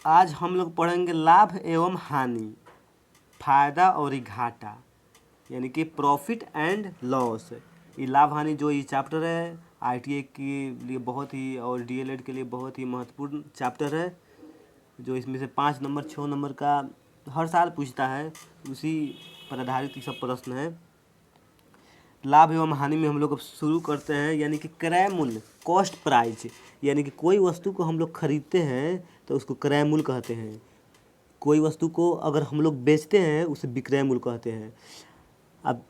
आज हम लोग पढ़ेंगे लाभ एवं हानि, फायदा और घाटा, यानी कि प्रॉफिट एंड लॉस। ये लाभ हानि जो ये चैप्टर है आईटीआई के लिए बहुत ही और डीएलएड के लिए बहुत ही महत्वपूर्ण चैप्टर है, जो इसमें से 5 नंबर 6 नंबर का हर साल पूछता है, उसी पर आधारित ये सब प्रश्न है। लाभ एवं हानि में हम लोग अब शुरू करते हैं, यानी कि क्रय मूल्य, कॉस्ट प्राइस, यानी कि कोई वस्तु को हम लोग खरीदते हैं तो उसको क्रय मूल्य कहते हैं। कोई वस्तु को अगर हम लोग बेचते हैं उसे विक्रय मूल्य कहते हैं। अब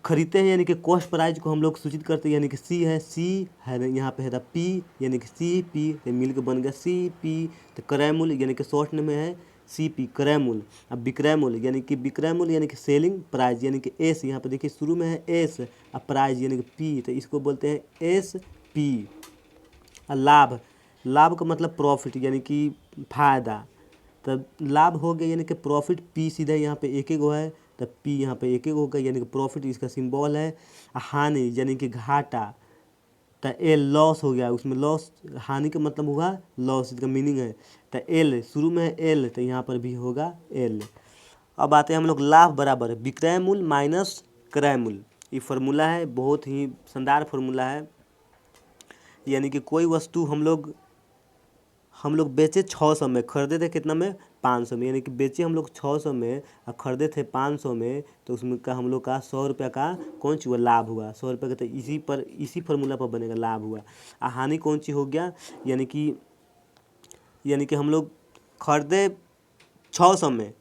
खरीदते हैं यानी कि कॉस्ट प्राइस को हम लोग सूचित करते हैं, यानी कि सी है, सी है यहाँ पे है पी, यानी कि सी पी तो मिल के बन गया सी पी। तो क्रय मूल्य यानी कि शॉर्ट में है सी पी, क्रय मूल्य। अब विक्रय मूल्य यानी कि विक्रय मूल्य यानी कि सेलिंग प्राइस, यानी कि एस, यहाँ पे देखिए शुरू में है एस, अब प्राइस यानी कि पी, तो इसको बोलते हैं एस पी। लाभ, लाभ का मतलब प्रॉफिट यानी कि फायदा, तब लाभ हो गया यानी कि प्रॉफिट, पी सीधा यहाँ पे एक एक गो है, तब पी यहाँ पे एक एक हो गया यानी कि प्रॉफिट इसका सिंबल है। हानि यानी कि घाटा, तो एल लॉस हो गया, उसमें लॉस, हानि का मतलब हुआ लॉस, इसका मीनिंग है। तो एल शुरू में है एल, तो यहाँ पर भी होगा एल। अब आते हैं हम लोग लाभ बराबर विक्रय मूल्य माइनस क्रय मूल्य। ये फार्मूला है, बहुत ही शानदार फार्मूला है। यानी कि कोई वस्तु हम लोग बेचे 600 में, खरीदे थे कितना में 500 में, यानी कि बेचे हम लोग 600 में और खरीदे थे 500 में, तो उसमें का हम लोग का 100 रुपये का कौन सी हुआ लाभ हुआ, 100 रुपये का, तो इसी फार्मूला पर बनेगा लाभ हुआ। हानि कौन सी हो गया, यानी कि हम लोग खरीदे 600 में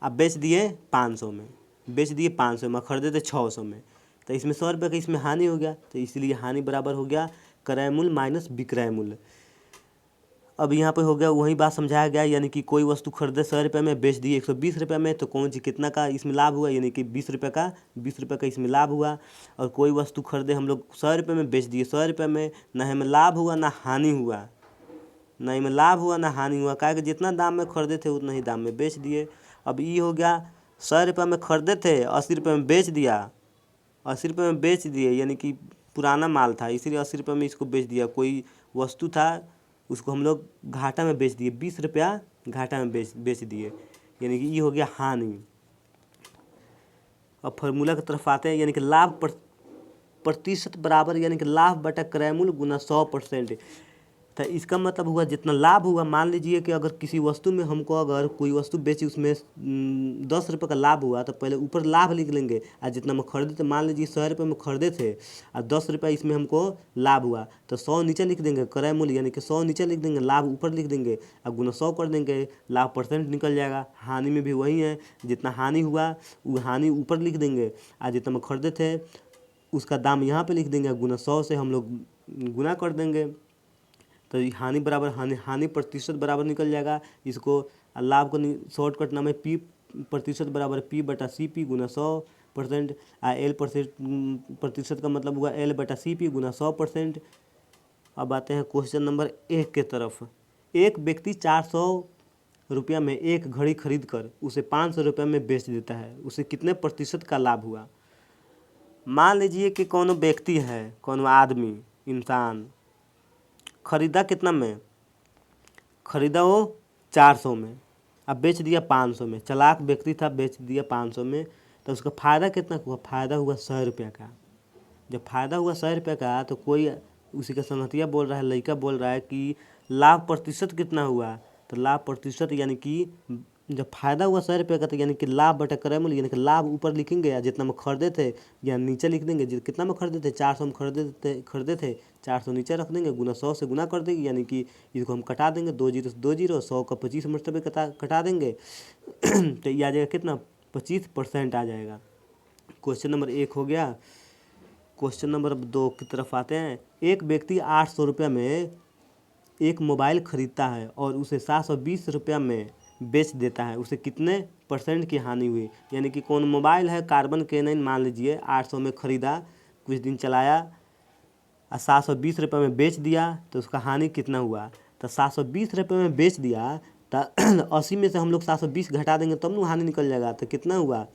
अब बेच दिए 500 में, बेच दिए 500 में, खरीदे थे 600 में, तो इसमें 100 रुपये का इसमें हानि हो गया, तो इसलिए हानि बराबर हो गया क्रय मूल्य माइनस विक्रय मूल्य। अब यहाँ पे हो गया वही बात समझाया गया, यानी कि कोई वस्तु खरीदे 100 रुपये में, बेच दिए 120 रुपये में, तो कौन सी कितना का इसमें लाभ हुआ, यानी कि 20 रुपये का इसमें लाभ हुआ। और कोई वस्तु खरीदे हम लोग 100 रुपये में, बेच दिए 100 रुपये में, ना हमें लाभ हुआ ना हानि हुआ, ना ही में लाभ हुआ ना हानि हुआ, क्या कि जितना दाम में खरीदे थे उतना ही दाम में बेच दिए। अब ये हो गया 100 रुपये में खरीदे थे, 80 रुपये में बेच दिया, 80 रुपये में बेच दिए, यानी कि पुराना माल था इसीलिए 80 रुपये में इसको बेच दिया। कोई वस्तु था उसको हम लोग घाटा में बेच दिए, 20 रुपया घाटा में बेच दिए, यानी कि ये हो गया हानि। अब फार्मूला की तरफ आते हैं, यानी कि लाभ प्रतिशत बराबर, यानी कि लाभ बटा क्रय मूल्य गुना 100%। तो इसका मतलब हुआ जितना लाभ हुआ, मान लीजिए कि अगर किसी वस्तु में हमको अगर कोई वस्तु बेची उसमें 10 रुपये का लाभ हुआ, तो पहले ऊपर लाभ लिख लेंगे, और जितना हम खरीदे थे, मान लीजिए 100 रुपये में खरीदे थे और 10 रुपये इसमें हमको लाभ हुआ, तो 100 नीचे लिख देंगे क्रय मूल्य, यानी कि 100 नीचे लिख देंगे, लाभ ऊपर लिख देंगे और गुना 100 कर देंगे, लाभ परसेंट निकल जाएगा। हानि में भी वही है, जितना हानि हुआ वो हानि ऊपर लिख देंगे, और जितना हम खरीदे थे उसका दाम यहाँ पे लिख देंगे, गुना 100 से हम लोग गुना कर देंगे, तो हानि बराबर हानि प्रतिशत बराबर निकल जाएगा। इसको लाभ को शॉर्टकट नाम है पी प्रतिशत बराबर पी बटा सी पी गुना 100%। एल प्रतिशत का मतलब हुआ एल बटा सी पी गुना 100%। अब आते हैं क्वेश्चन नंबर 1 के तरफ। एक व्यक्ति 400 रुपया में एक घड़ी खरीद कर उसे 500 रुपये में बेच देता है, उसे कितने प्रतिशत का लाभ हुआ। मान लीजिए कि कोनो व्यक्ति है, कोनो आदमी, इंसान खरीदा कितना में, खरीदा वो 400 में, अब बेच दिया 500 में, चालाक व्यक्ति था, बेच दिया 500 में, तो उसका फ़ायदा कितना हुआ, फ़ायदा हुआ 100 रुपये का। जब फ़ायदा हुआ 100 रुपये का, तो कोई उसी का संगतिया बोल रहा है, लड़का बोल रहा है कि लाभ प्रतिशत कितना हुआ, तो लाभ प्रतिशत यानी कि जब फ़ायदा हुआ 100 रुपये का, तो यानी कि लाभ बटा क्रय मूल्य, यानी कि लाभ ऊपर लिखेंगे या जितना में खरीदे थे या नीचे लिख देंगे, कितना में खरीदे थे 400 में खरीदे थे 400 नीचे रख देंगे, गुना 100 से गुना कर देंगे, यानी कि इसको हम कटा देंगे, 2 जीरो से 2 जीरो, 100 का 25 मरतबे कटा देंगे तो ये आ जाएगा कितना, 25% आ जाएगा। क्वेश्चन नंबर 1 हो गया। क्वेश्चन नंबर 2 की तरफ आते हैं। एक व्यक्ति 800 रुपये में एक मोबाइल खरीदता है और उसे 720 रुपया में बेच देता है, उसे कितने परसेंट की हानि हुई। यानी कि कौन मोबाइल है कार्बन K9, मान लीजिए 800 में ख़रीदा, कुछ दिन चलाया और 720 रुपये में बेच दिया, तो उसका हानि कितना हुआ। तो 720 रुपये में बेच दिया, तो 80 में से हम लोग 720 घटा देंगे तब ना हानि निकल जाएगा, तो कितना हुआ,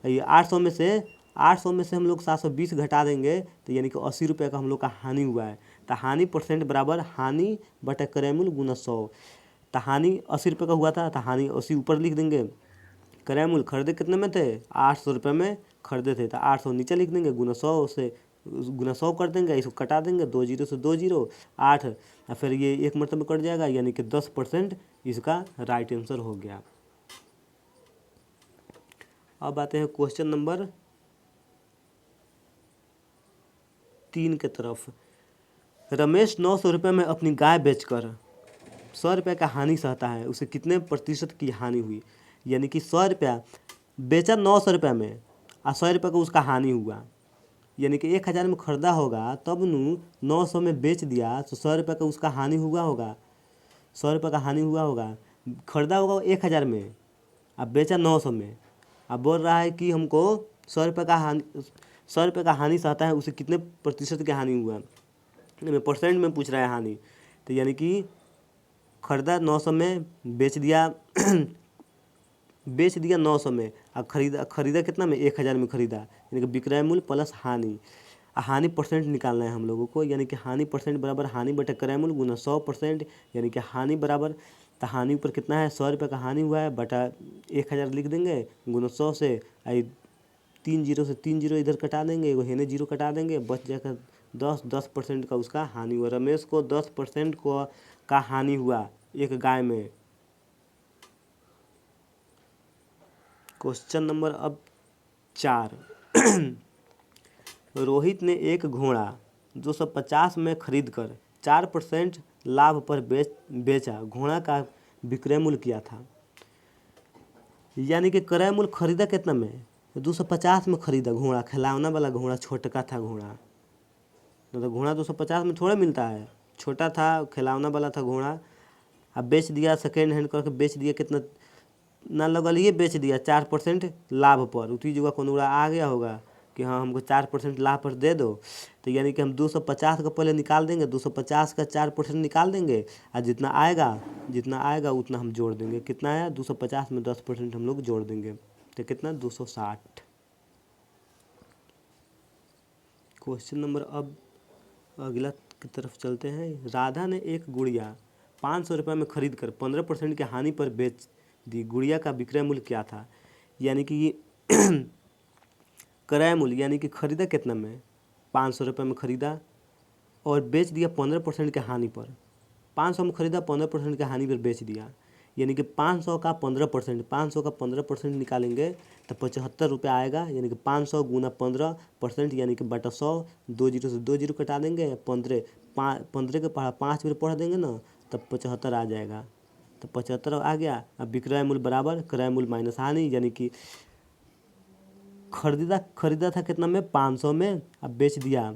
ये 800 में से हम लोग 720 घटा देंगे, तो यानी कि 80 रुपये का हम लोग का हानि हुआ है। तो हानि परसेंट बराबर हानि बटा क्रय मूल्य गुना 100। तो हानि 80 रुपये का हुआ था, तो हानि 80 ऊपर लिख देंगे। क्रय मूल्य खरीदे कितने में थे, 800 रुपये में खरीदे थे, तो 800 नीचे लिख देंगे, गुना 100 से गुना 100 कर देंगे, इसको कटा देंगे, 2 जीरो से 2 जीरो 8, और फिर ये एक मरतबा कट जाएगा, यानी कि 10% इसका राइट आंसर हो गया। अब आते हैं क्वेश्चन नंबर 3 के तरफ। रमेश 900 रुपये में अपनी गाय बेचकर 100 रुपये का हानि सहता है, उसे कितने प्रतिशत की हानि हुई। यानी कि 100 रुपया बेचा 900 रुपये में और 100 रुपये का उसका हानि हुआ, यानी कि 1000 में खरीदा होगा, तब 900 में बेच दिया तो 100 रुपये का उसका हानि हुआ होगा। 100 रुपये का हानि हुआ होगा, खरीदा होगा 1000 में, अब बेचा 900 में। अब बोल रहा है कि हमको 100 रुपये का हानि 100 रुपये का हानि सहता है, उसे कितने प्रतिशत की हानि हुआ, में परसेंट में पूछ रहा है हानि। तो यानी कि खरीदा 900 में, बेच दिया बेच दिया 900 में, और खरीदा कितना में, 1000 में खरीदा, यानी कि विक्रय मूल्य प्लस हानि। हानि परसेंट निकालना है हम लोगों को, यानी कि हानि परसेंट बराबर हानि बटे क्रय मूल्य गुना 100%, यानी कि हानि बराबर, तो हानि ऊपर कितना है, 100 रुपये का हानि हुआ है, बटा 1000 लिख देंगे, गुना 100 से 3 जीरो से 3 जीरो इधर कटा देंगे, वो हेने जीरो कटा देंगे, बच जाएगा 10% का उसका हानि हुआ। रमेश को 10% को का हानि हुआ एक गाय में। क्वेश्चन नंबर अब 4। रोहित ने एक घोड़ा 250 में खरीद कर 4% लाभ पर बेचा, घोड़ा का विक्रय मूल्य क्या था। यानी कि क्रय मूल्य खरीदा कितना में, 250 में खरीदा घोड़ा, खिलौना वाला घोड़ा, छोटका था घोड़ा, तो घोड़ा 250 में थोड़ा मिलता है, छोटा था, खिलौना वाला था घोड़ा। अब बेच दिया, सेकेंड हैंड करके बेच दिया, कितना ना लगल ये बेच दिया 4% लाभ पर। उसी जगह कौन आ गया होगा कि हाँ हमको 4% लाभ पर दे दो, तो यानी कि हम 250 का पहले निकाल देंगे, 250 का 4% निकाल देंगे, और जितना आएगा उतना हम जोड़ देंगे। कितना आया, 250 में 10% हम लोग जोड़ देंगे, तो कितना 260। क्वेश्चन नंबर अब अगला की तरफ चलते हैं। राधा ने एक गुड़िया 500 रुपये में खरीद कर 15% की हानि पर बेच दी, गुड़िया का विक्रय मूल्य क्या था। यानी कि क्रय मूल्य, यानी कि खरीदा कितना में, 500 रुपये में खरीदा और बेच दिया 15% के हानि पर। 500 में खरीदा, 15% के हानि पर बेच दिया, यानी कि 500 का 15% निकालेंगे तो 75 रुपये आएगा, यानी कि 500 गुना 15%, यानी कि बटा 100, 2 जीरो से 2 जीरो कटा देंगे, 15 के 5 बार पढ़ देंगे ना, तब 75 आ जाएगा, तो 75 आ गया। अब विक्रय मूल्य बराबर क्रय मूल्य माइनस हानि, यानी कि खरीदा था कितना में, 500 में, अब बेच दिया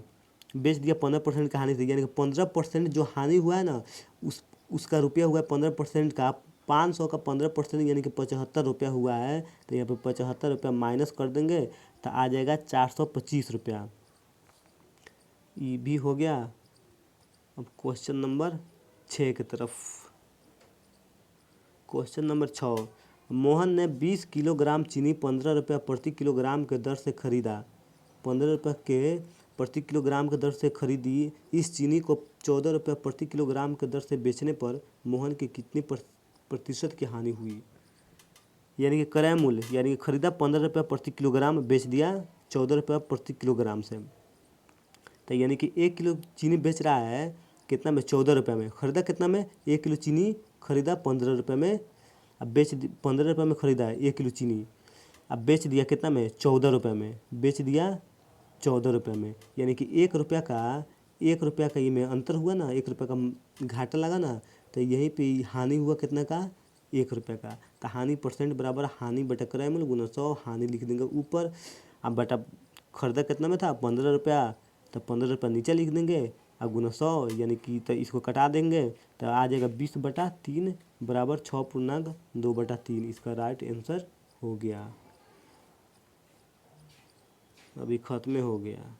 15% का हानि से, यानी कि 15% जो हानि हुआ है ना, उसका रुपया हुआ है 15% का, 500 का 15% यानी कि 75 रुपया हुआ है, तो यहाँ पे 75 रुपया माइनस कर देंगे, तो आ जाएगा 425 रुपया। ये भी हो गया। अब क्वेश्चन नंबर 6 की तरफ। Question number 6। मोहन ने 20 किलोग्राम चीनी 15 रुपया प्रति किलोग्राम के दर से खरीदा, 15 रुपये के प्रति किलोग्राम के दर से खरीदी। इस चीनी को 14 रुपये प्रति किलोग्राम के दर से बेचने पर मोहन की कितनी प्रतिशत की हानि हुई। यानी कि क्रय मूल्य, यानी कि खरीदा 15 रुपये प्रति किलोग्राम, बेच दिया 14 रुपये प्रति किलोग्राम से, तो यानी कि 1 किलो चीनी बेच रहा है कितना में, 14 रुपये में, खरीदा कितना में, 1 किलो चीनी खरीदा 15 रुपये में, अब 15 रुपये में खरीदा है 1 किलो चीनी, अब बेच दिया कितना में, 14 रुपये में, बेच दिया 14 रुपये में, यानी कि 1 रुपया का ये में अंतर हुआ ना, 1 रुपये का घाटा लगा ना, तो यहीं पे हानि हुआ कितना का, 1 रुपये का। तो हानि परसेंट बराबर हानि बटा क्रय मूल्य गुना 100, हानि लिख देंगे ऊपर, अब बटा खरीदा कितना में था, 15 रुपया, तो 15 रुपया नीचे लिख देंगे, अब गुना 100, यानी कि तो इसको कटा देंगे, तो आ जाएगा 20/3 बराबर 6.2/3, इसका राइट आंसर हो गया। अभी ख़त्म हो गया।